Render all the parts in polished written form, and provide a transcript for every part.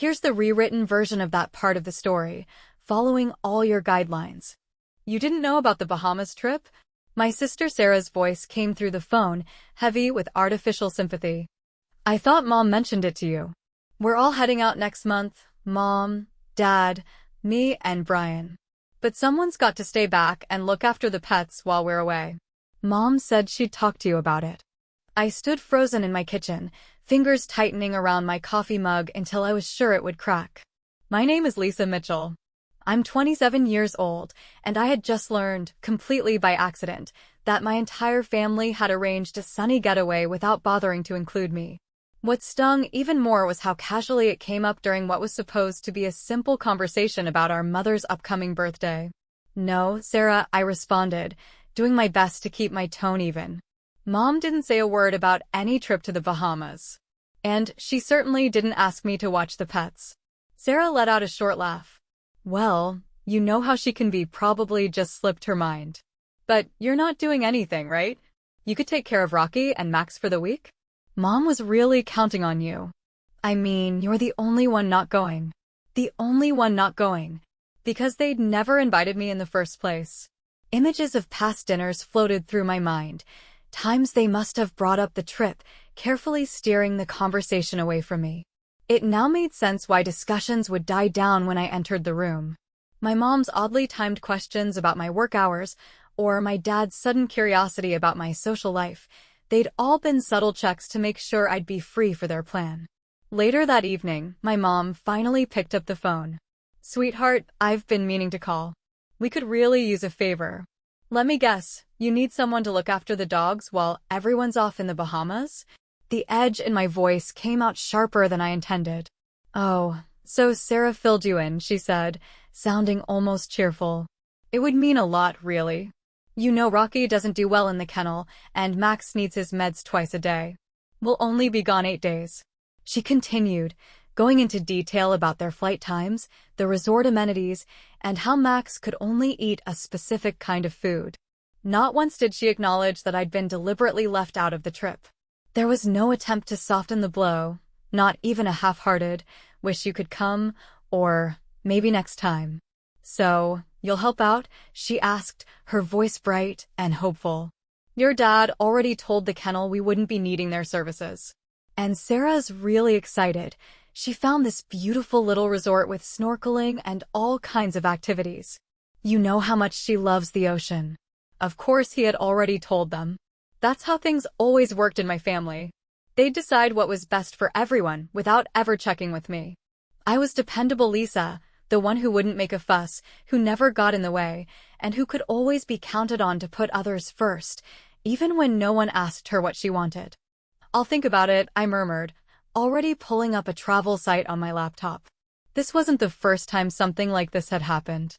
Here's the rewritten version of that part of the story, following all your guidelines. You didn't know about the Bahamas trip? My sister Sarah's voice came through the phone, heavy with artificial sympathy. I thought Mom mentioned it to you. We're all heading out next month, Mom, Dad, me, and Brian. But someone's got to stay back and look after the pets while we're away. Mom said she'd talk to you about it. I stood frozen in my kitchen, fingers tightening around my coffee mug until I was sure it would crack. My name is Lisa Mitchell. I'm 27 years old, and I had just learned, completely by accident, that my entire family had arranged a sunny getaway without bothering to include me. What stung even more was how casually it came up during what was supposed to be a simple conversation about our mother's upcoming birthday. No, Sarah, I responded, doing my best to keep my tone even. Mom didn't say a word about any trip to the Bahamas. And she certainly didn't ask me to watch the pets. Sarah let out a short laugh. Well, you know how she can be, probably just slipped her mind. But you're not doing anything, right? You could take care of Rocky and Max for the week? Mom was really counting on you. I mean, you're the only one not going. The only one not going. Because they'd never invited me in the first place. Images of past dinners floated through my mind. Times they must have brought up the trip, carefully steering the conversation away from me. It now made sense why discussions would die down when I entered the room. My mom's oddly timed questions about my work hours, or my dad's sudden curiosity about my social life, they'd all been subtle checks to make sure I'd be free for their plan. Later that evening, my mom finally picked up the phone. Sweetheart, I've been meaning to call. We could really use a favor. Let me guess, you need someone to look after the dogs while everyone's off in the Bahamas? The edge in my voice came out sharper than I intended. Oh, so Sarah filled you in, she said, sounding almost cheerful. It would mean a lot, really. You know Rocky doesn't do well in the kennel, and Max needs his meds twice a day. We'll only be gone 8 days. She continued, going into detail about their flight times, the resort amenities, and how Max could only eat a specific kind of food. Not once did she acknowledge that I'd been deliberately left out of the trip. There was no attempt to soften the blow, not even a half-hearted, wish you could come, or maybe next time. So, you'll help out? She asked, her voice bright and hopeful. Your dad already told the kennel we wouldn't be needing their services. And Sarah's really excited. She found this beautiful little resort with snorkeling and all kinds of activities. You know how much she loves the ocean. Of course he had already told them. That's how things always worked in my family. They'd decide what was best for everyone without ever checking with me. I was dependable Lisa, the one who wouldn't make a fuss, who never got in the way, and who could always be counted on to put others first, even when no one asked her what she wanted. I'll think about it, I murmured, already pulling up a travel site on my laptop. This wasn't the first time something like this had happened.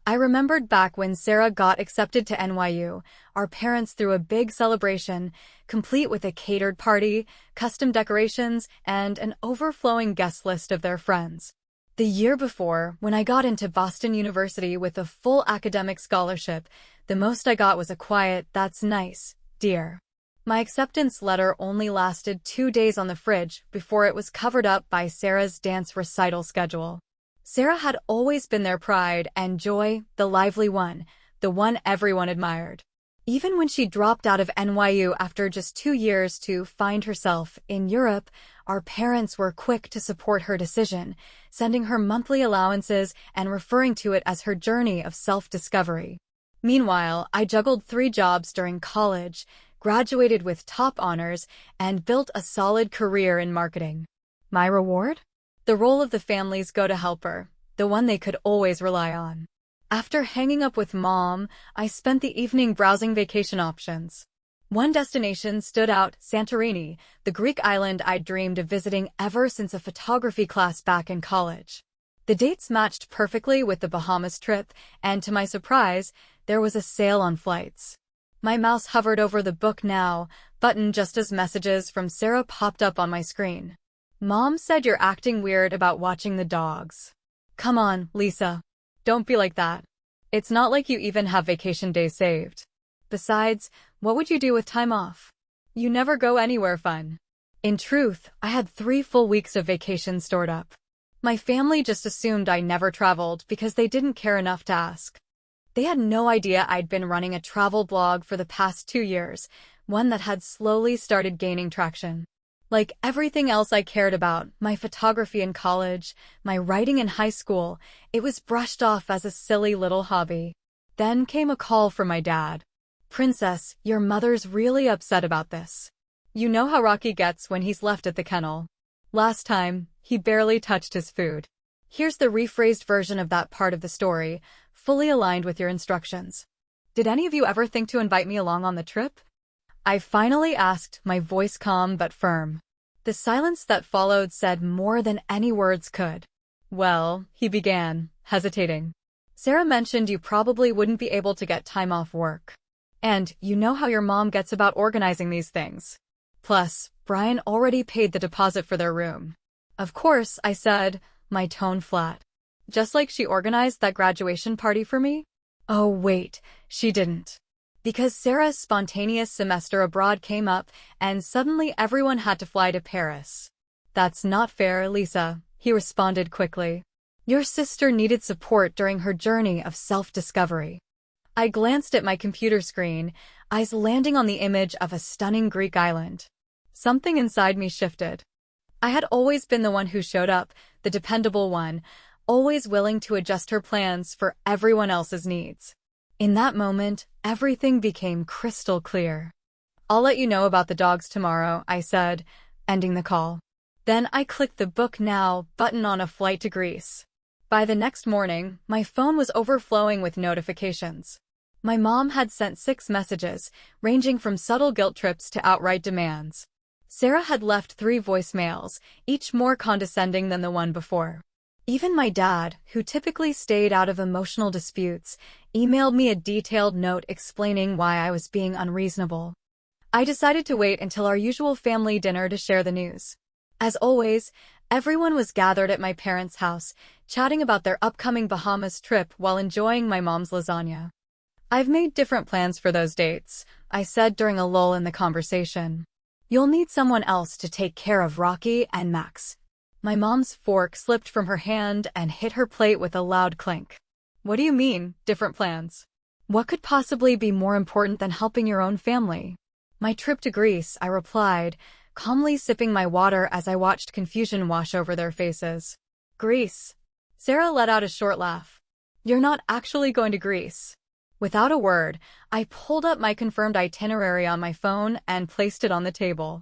I remembered back when Sarah got accepted to NYU, our parents threw a big celebration, complete with a catered party, custom decorations, and an overflowing guest list of their friends. The year before, when I got into Boston University with a full academic scholarship, the most I got was a quiet, "That's nice, dear." My acceptance letter only lasted 2 days on the fridge before it was covered up by Sarah's dance recital schedule. Sarah had always been their pride and joy, the lively one, the one everyone admired. Even when she dropped out of NYU after just 2 years to find herself in Europe, our parents were quick to support her decision, sending her monthly allowances and referring to it as her journey of self-discovery. Meanwhile, I juggled 3 jobs during college, graduated with top honors, and built a solid career in marketing. My reward? The role of the family's go-to-helper, the one they could always rely on. After hanging up with Mom, I spent the evening browsing vacation options. One destination stood out, Santorini, the Greek island I'd dreamed of visiting ever since a photography class back in college. The dates matched perfectly with the Bahamas trip, and to my surprise, there was a sale on flights. My mouse hovered over the "Book Now" button just as messages from Sarah popped up on my screen. Mom said you're acting weird about watching the dogs. Come on, Lisa. Don't be like that. It's not like you even have vacation days saved. Besides, what would you do with time off? You never go anywhere fun. In truth, I had 3 full weeks of vacation stored up. My family just assumed I never traveled because they didn't care enough to ask. They had no idea I'd been running a travel blog for the past 2 years, one that had slowly started gaining traction. Like everything else I cared about, my photography in college, my writing in high school, it was brushed off as a silly little hobby. Then came a call from my dad. "Princess, your mother's really upset about this. You know how Rocky gets when he's left at the kennel. Last time, he barely touched his food." Here's the rephrased version of that part of the story, fully aligned with your instructions. "Did any of you ever think to invite me along on the trip?" I finally asked, my voice calm but firm. The silence that followed said more than any words could. "Well," he began, hesitating. "Sarah mentioned you probably wouldn't be able to get time off work. And you know how your mom gets about organizing these things. Plus, Brian already paid the deposit for their room." "Of course," I said, my tone flat. "Just like she organized that graduation party for me?" Oh wait, she didn't. Because Sarah's spontaneous semester abroad came up, and suddenly everyone had to fly to Paris. "That's not fair, Lisa," he responded quickly. "Your sister needed support during her journey of self-discovery." I glanced at my computer screen, eyes landing on the image of a stunning Greek island. Something inside me shifted. I had always been the one who showed up, the dependable one, always willing to adjust her plans for everyone else's needs. In that moment, everything became crystal clear. "I'll let you know about the dogs tomorrow," I said, ending the call. Then I clicked the book now button on a flight to Greece. By the next morning, my phone was overflowing with notifications. My mom had sent 6 messages, ranging from subtle guilt trips to outright demands. Sarah had left 3 voicemails, each more condescending than the one before. Even my dad, who typically stayed out of emotional disputes, emailed me a detailed note explaining why I was being unreasonable. I decided to wait until our usual family dinner to share the news. As always, everyone was gathered at my parents' house, chatting about their upcoming Bahamas trip while enjoying my mom's lasagna. "I've made different plans for those dates," I said during a lull in the conversation. "You'll need someone else to take care of Rocky and Max." My mom's fork slipped from her hand and hit her plate with a loud clink. "What do you mean, different plans? What could possibly be more important than helping your own family?" "My trip to Greece," I replied, calmly sipping my water as I watched confusion wash over their faces. "Greece?" Sarah let out a short laugh. "You're not actually going to Greece?" Without a word, I pulled up my confirmed itinerary on my phone and placed it on the table.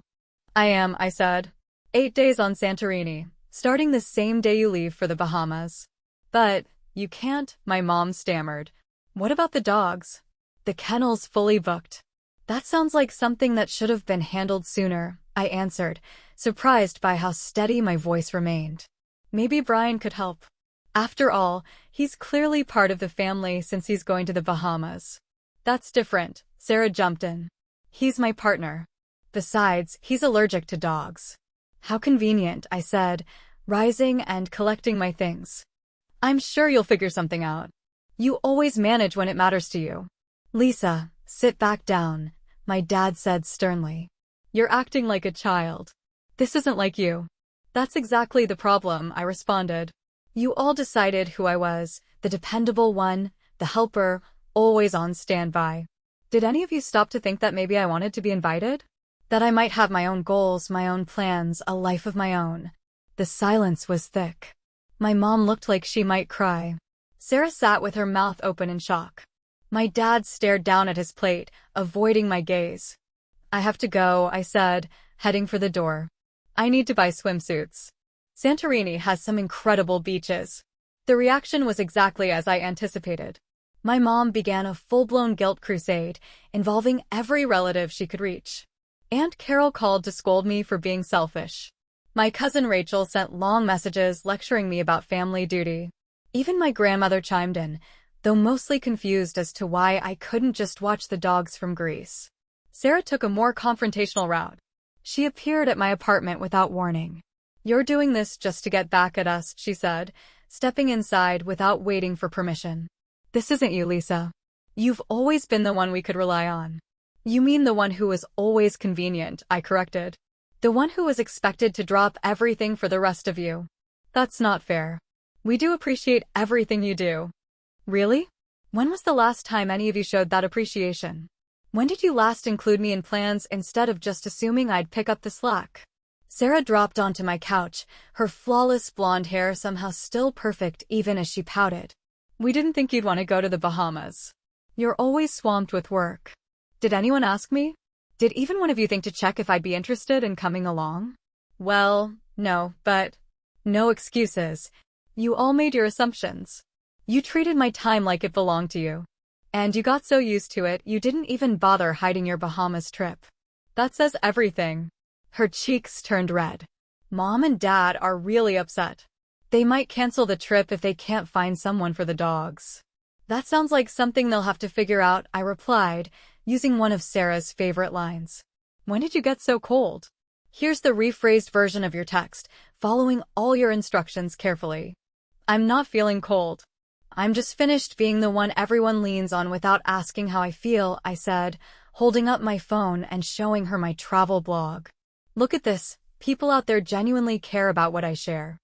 "I am," I said. 8 days on Santorini, starting the same day you leave for the Bahamas." "But you can't," my mom stammered. "What about the dogs?" "The kennel's fully booked." "That sounds like something that should have been handled sooner," I answered, surprised by how steady my voice remained. "Maybe Brian could help. After all, he's clearly part of the family since he's going to the Bahamas." "That's different," Sarah jumped in. "He's my partner. Besides, he's allergic to dogs." "How convenient," I said, rising and collecting my things. "I'm sure you'll figure something out. You always manage when it matters to you." "Lisa, sit back down," my dad said sternly. "You're acting like a child. This isn't like you." "That's exactly the problem," I responded. "You all decided who I was, the dependable one, the helper, always on standby. Did any of you stop to think that maybe I wanted to be invited? That I might have my own goals, my own plans, a life of my own?" The silence was thick. My mom looked like she might cry. Sarah sat with her mouth open in shock. My dad stared down at his plate, avoiding my gaze. "I have to go," I said, heading for the door. "I need to buy swimsuits. Santorini has some incredible beaches." The reaction was exactly as I anticipated. My mom began a full-blown guilt crusade, involving every relative she could reach. Aunt Carol called to scold me for being selfish. My cousin Rachel sent long messages lecturing me about family duty. Even my grandmother chimed in, though mostly confused as to why I couldn't just watch the dogs from Greece. Sarah took a more confrontational route. She appeared at my apartment without warning. "You're doing this just to get back at us," she said, stepping inside without waiting for permission. "This isn't you, Lisa. You've always been the one we could rely on." "You mean the one who was always convenient," I corrected. "The one who was expected to drop everything for the rest of you." That's not fair. We do appreciate everything you do. Really? When was the last time any of you showed that appreciation? When did you last include me in plans instead of just assuming I'd pick up the slack? Sarah dropped onto my couch, her flawless blonde hair somehow still perfect even as she pouted. We didn't think you'd want to go to the Bahamas. You're always swamped with work. Did anyone ask me? Did even one of you think to check if I'd be interested in coming along? Well, no, but no excuses. You all made your assumptions. You treated my time like it belonged to you. And you got so used to it, you didn't even bother hiding your Bahamas trip. That says everything. Her cheeks turned red. Mom and Dad are really upset. They might cancel the trip if they can't find someone for the dogs. That sounds like something they'll have to figure out, I replied, using one of Sarah's favorite lines. When did you get so cold? Here's the rephrased version of your text, following all your instructions carefully. I'm not feeling cold. I'm just finished being the one everyone leans on without asking how I feel, I said, holding up my phone and showing her my travel blog. Look at this. People out there genuinely care about what I share.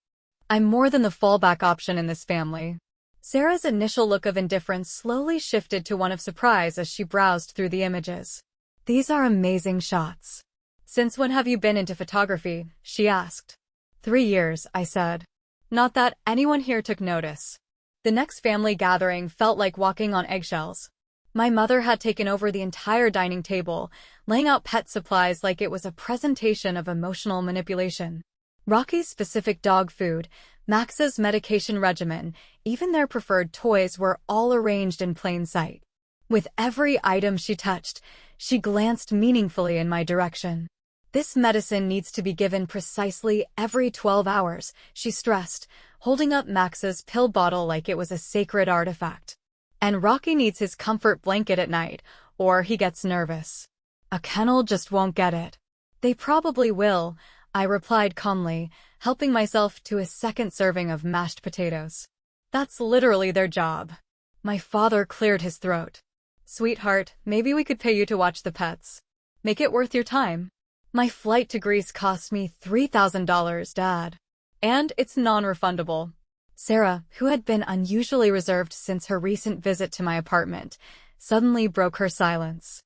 I'm more than the fallback option in this family. Sarah's initial look of indifference slowly shifted to one of surprise as she browsed through the images. These are amazing shots. Since when have you been into photography? She asked. 3 years, I said. Not that anyone here took notice. The next family gathering felt like walking on eggshells. My mother had taken over the entire dining table, laying out pet supplies like it was a presentation of emotional manipulation. Rocky's specific dog food, Max's medication regimen, even their preferred toys were all arranged in plain sight. With every item she touched, she glanced meaningfully in my direction. This medicine needs to be given precisely every 12 hours, she stressed, holding up Max's pill bottle like it was a sacred artifact. And Rocky needs his comfort blanket at night, or he gets nervous. A kennel just won't get it. They probably will, I replied calmly, helping myself to a second serving of mashed potatoes. That's literally their job. My father cleared his throat. Sweetheart, maybe we could pay you to watch the pets. Make it worth your time. My flight to Greece cost me $3,000, Dad. And it's non-refundable. Sarah, who had been unusually reserved since her recent visit to my apartment, suddenly broke her silence.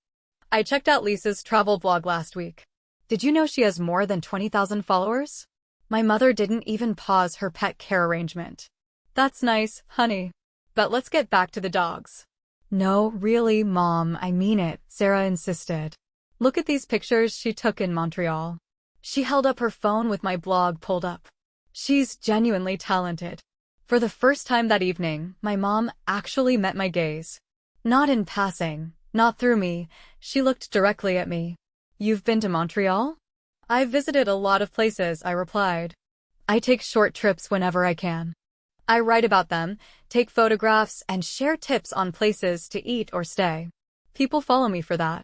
I checked out Lisa's travel blog last week. Did you know she has more than 20,000 followers? My mother didn't even pause her pet care arrangement. That's nice, honey. But let's get back to the dogs. No, really, Mom, I mean it, Sarah insisted. Look at these pictures she took in Montreal. She held up her phone with my blog pulled up. She's genuinely talented. For the first time that evening, my mom actually met my gaze. Not in passing, not through me, she looked directly at me. You've been to Montreal? I've visited a lot of places, I replied. I take short trips whenever I can. I write about them, take photographs, and share tips on places to eat or stay. People follow me for that.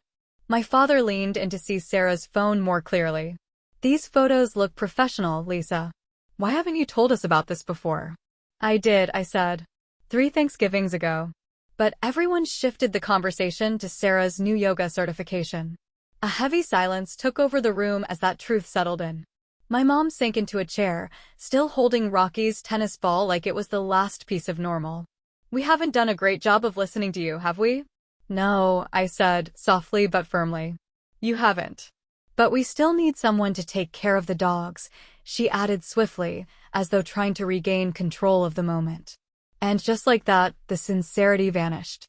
My father leaned in to see Sarah's phone more clearly. These photos look professional, Lisa. Why haven't you told us about this before? I did, I said. 3 Thanksgivings ago. But everyone shifted the conversation to Sarah's new yoga certification. A heavy silence took over the room as that truth settled in. My mom sank into a chair, still holding Rocky's tennis ball like it was the last piece of normal. We haven't done a great job of listening to you, have we? No, I said, softly but firmly. You haven't. But we still need someone to take care of the dogs, she added swiftly, as though trying to regain control of the moment. And just like that, the sincerity vanished.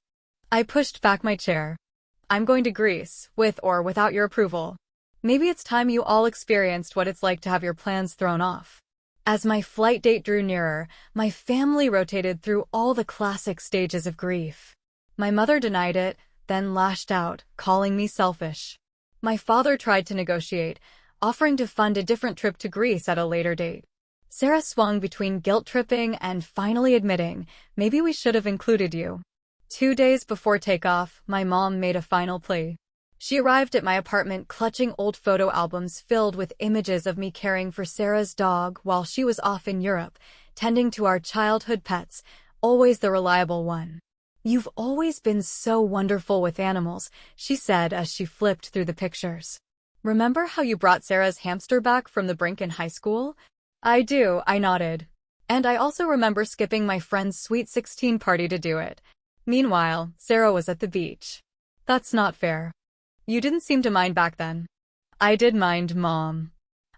I pushed back my chair. I'm going to Greece, with or without your approval. Maybe it's time you all experienced what it's like to have your plans thrown off. As my flight date drew nearer, my family rotated through all the classic stages of grief. My mother denied it, then lashed out, calling me selfish. My father tried to negotiate, offering to fund a different trip to Greece at a later date. Sarah swung between guilt-tripping and finally admitting, maybe we should have included you. 2 days before takeoff, my mom made a final plea. She arrived at my apartment clutching old photo albums filled with images of me caring for Sarah's dog while she was off in Europe, tending to our childhood pets, always the reliable one. You've always been so wonderful with animals, she said as she flipped through the pictures. Remember how you brought Sarah's hamster back from the brink in high school? I do, I nodded. And I also remember skipping my friend's sweet 16 party to do it. Meanwhile, Sarah was at the beach. That's not fair. You didn't seem to mind back then. I did mind, Mom.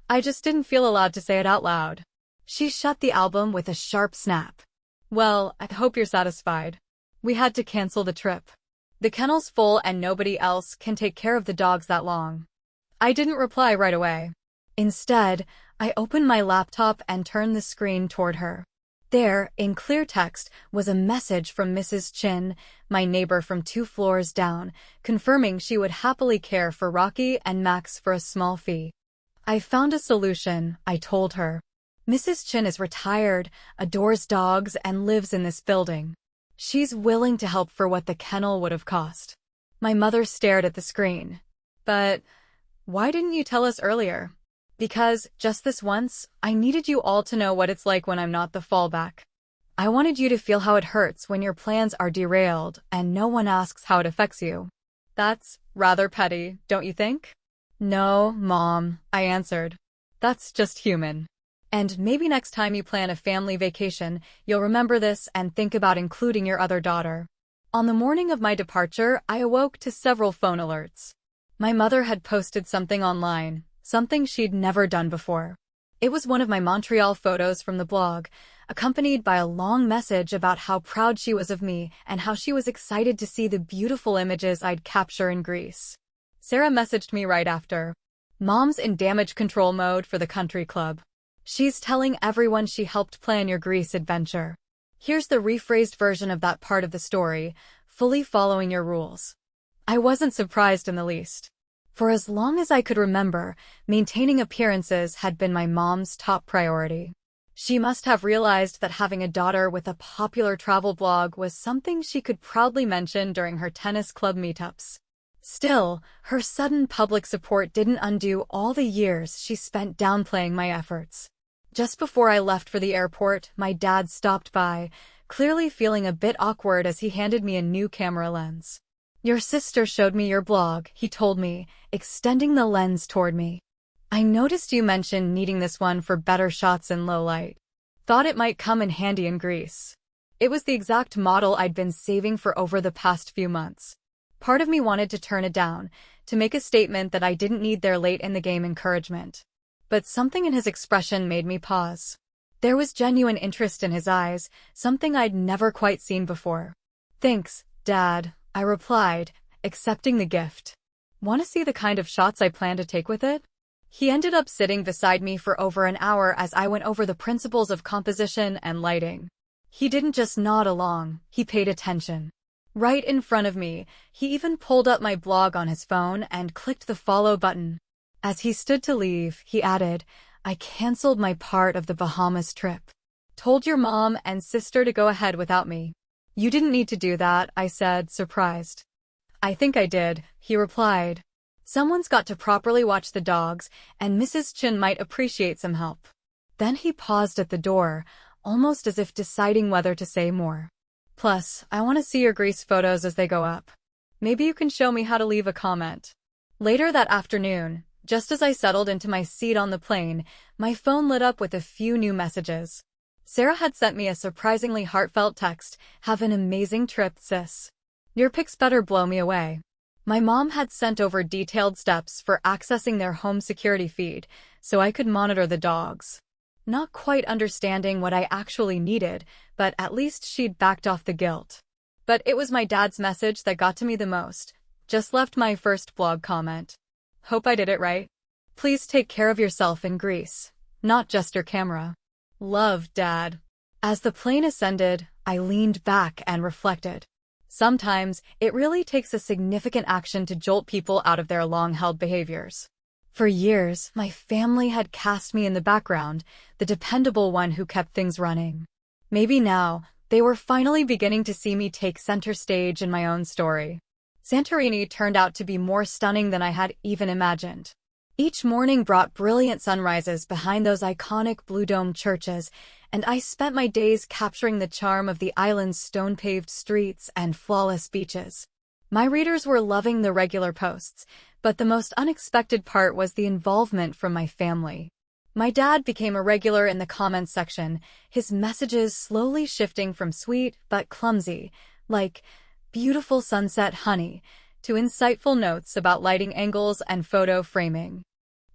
I just didn't feel allowed to say it out loud. She shut the album with a sharp snap. Well, I hope you're satisfied. We had to cancel the trip. The kennel's full and nobody else can take care of the dogs that long. I didn't reply right away. Instead, I opened my laptop and turned the screen toward her. There, in clear text, was a message from Mrs. Chin, my neighbor from 2 floors down, confirming she would happily care for Rocky and Max for a small fee. I found a solution, I told her. Mrs. Chin is retired, adores dogs, and lives in this building. She's willing to help for what the kennel would have cost. My mother stared at the screen. But why didn't you tell us earlier? Because, just this once, I needed you all to know what it's like when I'm not the fallback. I wanted you to feel how it hurts when your plans are derailed and no one asks how it affects you. That's rather petty, don't you think? No, Mom, I answered. That's just human. And maybe next time you plan a family vacation, you'll remember this and think about including your other daughter. On the morning of my departure, I awoke to several phone alerts. My mother had posted something online, something she'd never done before. It was one of my Montreal photos from the blog, accompanied by a long message about how proud she was of me and how she was excited to see the beautiful images I'd capture in Greece. Sarah messaged me right after. Mom's in damage control mode for the country club. She's telling everyone she helped plan your Greece adventure. Here's the rephrased version of that part of the story, fully following your rules. I wasn't surprised in the least. For as long as I could remember, maintaining appearances had been my mom's top priority. She must have realized that having a daughter with a popular travel blog was something she could proudly mention during her tennis club meetups. Still, her sudden public support didn't undo all the years she spent downplaying my efforts. Just before I left for the airport, my dad stopped by, clearly feeling a bit awkward as he handed me a new camera lens. Your sister showed me your blog, he told me, extending the lens toward me. I noticed you mentioned needing this one for better shots in low light. Thought it might come in handy in Greece. It was the exact model I'd been saving for over the past few months. Part of me wanted to turn it down, to make a statement that I didn't need their late-in-the-game encouragement. But something in his expression made me pause. There was genuine interest in his eyes, something I'd never quite seen before. Thanks, Dad, I replied, accepting the gift. Want to see the kind of shots I plan to take with it? He ended up sitting beside me for over an hour as I went over the principles of composition and lighting. He didn't just nod along, he paid attention. Right in front of me, he even pulled up my blog on his phone and clicked the follow button. As he stood to leave, he added, I canceled my part of the Bahamas trip. Told your mom and sister to go ahead without me. You didn't need to do that, I said, surprised. I think I did, he replied. Someone's got to properly watch the dogs, and Mrs. Chin might appreciate some help. Then he paused at the door, almost as if deciding whether to say more. Plus, I want to see your Greece photos as they go up. Maybe you can show me how to leave a comment. Later that afternoon, just as I settled into my seat on the plane, my phone lit up with a few new messages. Sarah had sent me a surprisingly heartfelt text, "Have an amazing trip, sis. Your pics better blow me away." My mom had sent over detailed steps for accessing their home security feed, so I could monitor the dogs. Not quite understanding what I actually needed, but at least she'd backed off the guilt. But it was my dad's message that got to me the most. Just left my first blog comment. Hope I did it right. Please take care of yourself in Greece, not just your camera. Love, Dad. As the plane ascended, I leaned back and reflected. Sometimes, it really takes a significant action to jolt people out of their long-held behaviors. For years, my family had cast me in the background, the dependable one who kept things running. Maybe now, they were finally beginning to see me take center stage in my own story. Santorini turned out to be more stunning than I had even imagined. Each morning brought brilliant sunrises behind those iconic blue-domed churches, and I spent my days capturing the charm of the island's stone-paved streets and flawless beaches. My readers were loving the regular posts, but the most unexpected part was the involvement from my family. My dad became a regular in the comments section, his messages slowly shifting from sweet but clumsy, like beautiful sunset honey, to insightful notes about lighting angles and photo framing.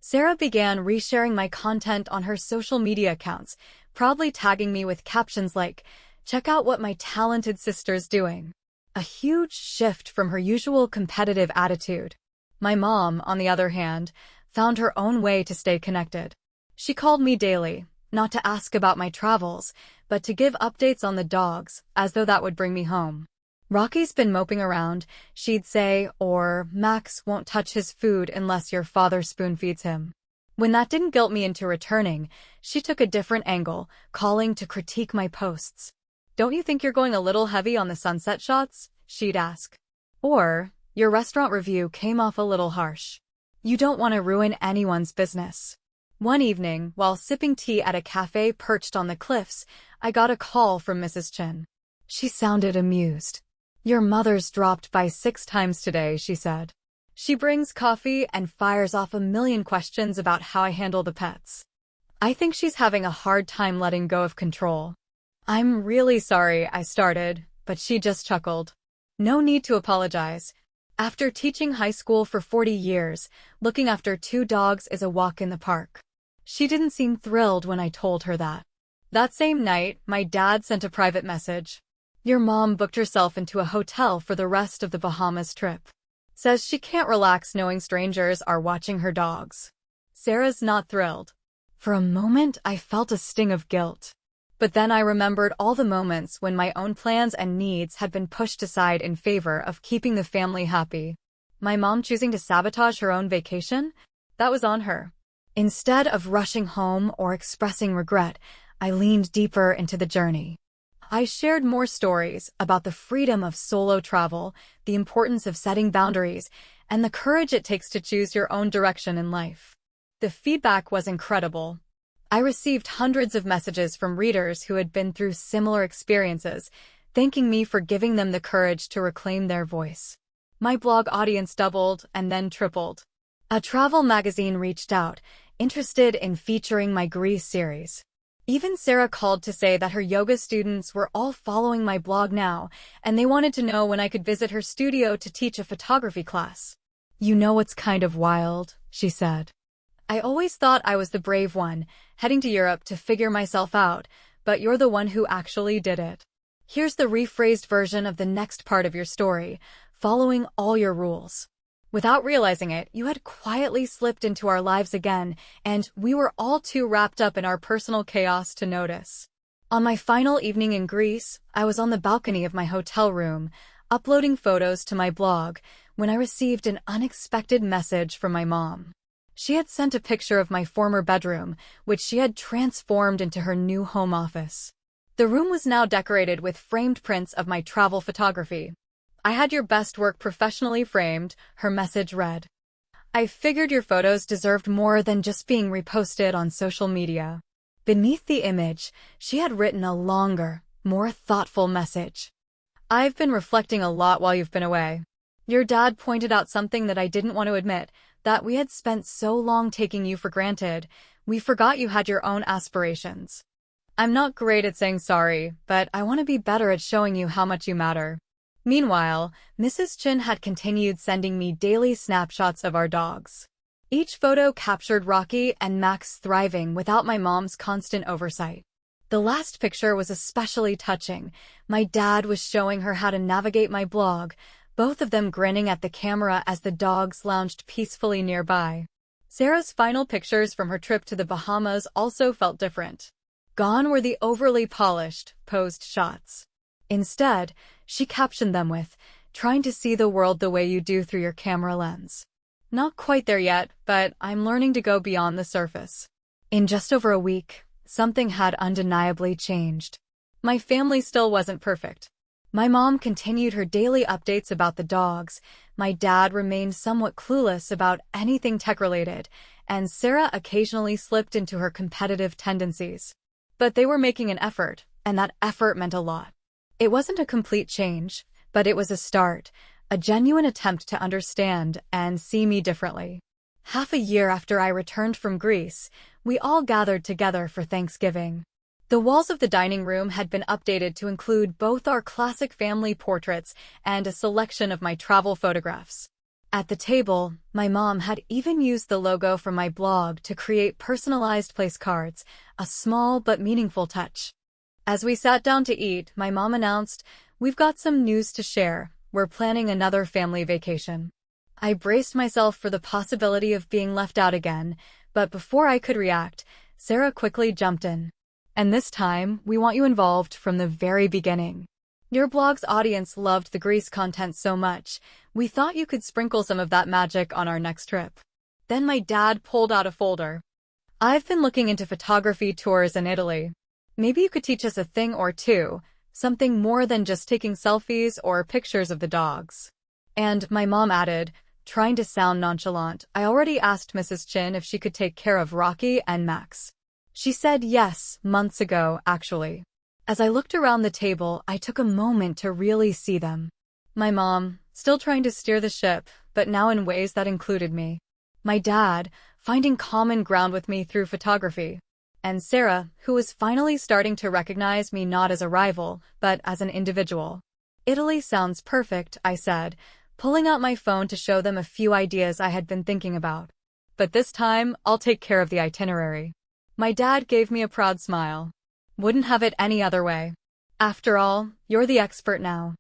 Sarah began resharing my content on her social media accounts, proudly tagging me with captions like, "Check out what my talented sister's doing." A huge shift from her usual competitive attitude. My mom, on the other hand, found her own way to stay connected. She called me daily, not to ask about my travels, but to give updates on the dogs, as though that would bring me home. "Rocky's been moping around," she'd say, or "Max won't touch his food unless your father spoon-feeds him." When that didn't guilt me into returning, she took a different angle, calling to critique my posts. "Don't you think you're going a little heavy on the sunset shots?" she'd ask. Or, "Your restaurant review came off a little harsh. You don't want to ruin anyone's business." One evening, while sipping tea at a cafe perched on the cliffs, I got a call from Mrs. Chin. She sounded amused. "Your mother's dropped by 6 times today," she said. "She brings coffee and fires off a million questions about how I handle the pets. I think she's having a hard time letting go of control." "I'm really sorry," I started, but she just chuckled. "No need to apologize. After teaching high school for 40 years, looking after 2 dogs is a walk in the park." She didn't seem thrilled when I told her that. That same night, my dad sent a private message. "Your mom booked herself into a hotel for the rest of the Bahamas trip. Says she can't relax knowing strangers are watching her dogs." Sarah's not thrilled. For a moment, I felt a sting of guilt. But then I remembered all the moments when my own plans and needs had been pushed aside in favor of keeping the family happy. My mom choosing to sabotage her own vacation? That was on her. Instead of rushing home or expressing regret, I leaned deeper into the journey. I shared more stories about the freedom of solo travel, the importance of setting boundaries, and the courage it takes to choose your own direction in life. The feedback was incredible. I received hundreds of messages from readers who had been through similar experiences, thanking me for giving them the courage to reclaim their voice. My blog audience doubled and then tripled. A travel magazine reached out, interested in featuring my Greece series. Even Sarah called to say that her yoga students were all following my blog now, and they wanted to know when I could visit her studio to teach a photography class. "You know what's kind of wild," she said. "I always thought I was the brave one, heading to Europe to figure myself out, but you're the one who actually did it. Here's the rephrased version of the next part of your story, following all your rules." Without realizing it, you had quietly slipped into our lives again, and we were all too wrapped up in our personal chaos to notice. On my final evening in Greece, I was on the balcony of my hotel room, uploading photos to my blog, when I received an unexpected message from my mom. She had sent a picture of my former bedroom, which she had transformed into her new home office. The room was now decorated with framed prints of my travel photography. "I had your best work professionally framed," her message read. "I figured your photos deserved more than just being reposted on social media." Beneath the image, she had written a longer, more thoughtful message. "I've been reflecting a lot while you've been away. Your dad pointed out something that I didn't want to admit, that we had spent so long taking you for granted, we forgot you had your own aspirations. I'm not great at saying sorry, but I want to be better at showing you how much you matter." Meanwhile, Mrs. Chin had continued sending me daily snapshots of our dogs. Each photo captured Rocky and Max thriving without my mom's constant oversight. The last picture was especially touching. My dad was showing her how to navigate my blog, both of them grinning at the camera as the dogs lounged peacefully nearby. Sarah's final pictures from her trip to the Bahamas also felt different. Gone were the overly polished, posed shots. Instead, she captioned them with, "Trying to see the world the way you do through your camera lens." Not quite there yet, but I'm learning to go beyond the surface. In just over a week, something had undeniably changed. My family still wasn't perfect. My mom continued her daily updates about the dogs, my dad remained somewhat clueless about anything tech-related, and Sarah occasionally slipped into her competitive tendencies. But they were making an effort, and that effort meant a lot. It wasn't a complete change, but it was a start, a genuine attempt to understand and see me differently. Half a year after I returned from Greece, we all gathered together for Thanksgiving. The walls of the dining room had been updated to include both our classic family portraits and a selection of my travel photographs. At the table, my mom had even used the logo from my blog to create personalized place cards, a small but meaningful touch. As we sat down to eat, my mom announced, "We've got some news to share. We're planning another family vacation." I braced myself for the possibility of being left out again, but before I could react, Sarah quickly jumped in. "And this time, we want you involved from the very beginning. Your blog's audience loved the Greece content so much, we thought you could sprinkle some of that magic on our next trip." Then my dad pulled out a folder. "I've been looking into photography tours in Italy. Maybe you could teach us a thing or two, something more than just taking selfies or pictures of the dogs." And my mom added, trying to sound nonchalant, "I already asked Mrs. Chin if she could take care of Rocky and Max. She said yes, months ago, actually." As I looked around the table, I took a moment to really see them. My mom, still trying to steer the ship, but now in ways that included me. My dad, finding common ground with me through photography. And Sarah, who was finally starting to recognize me not as a rival, but as an individual. "Italy sounds perfect," I said, pulling out my phone to show them a few ideas I had been thinking about. "But this time, I'll take care of the itinerary." My dad gave me a proud smile. "Wouldn't have it any other way. After all, you're the expert now."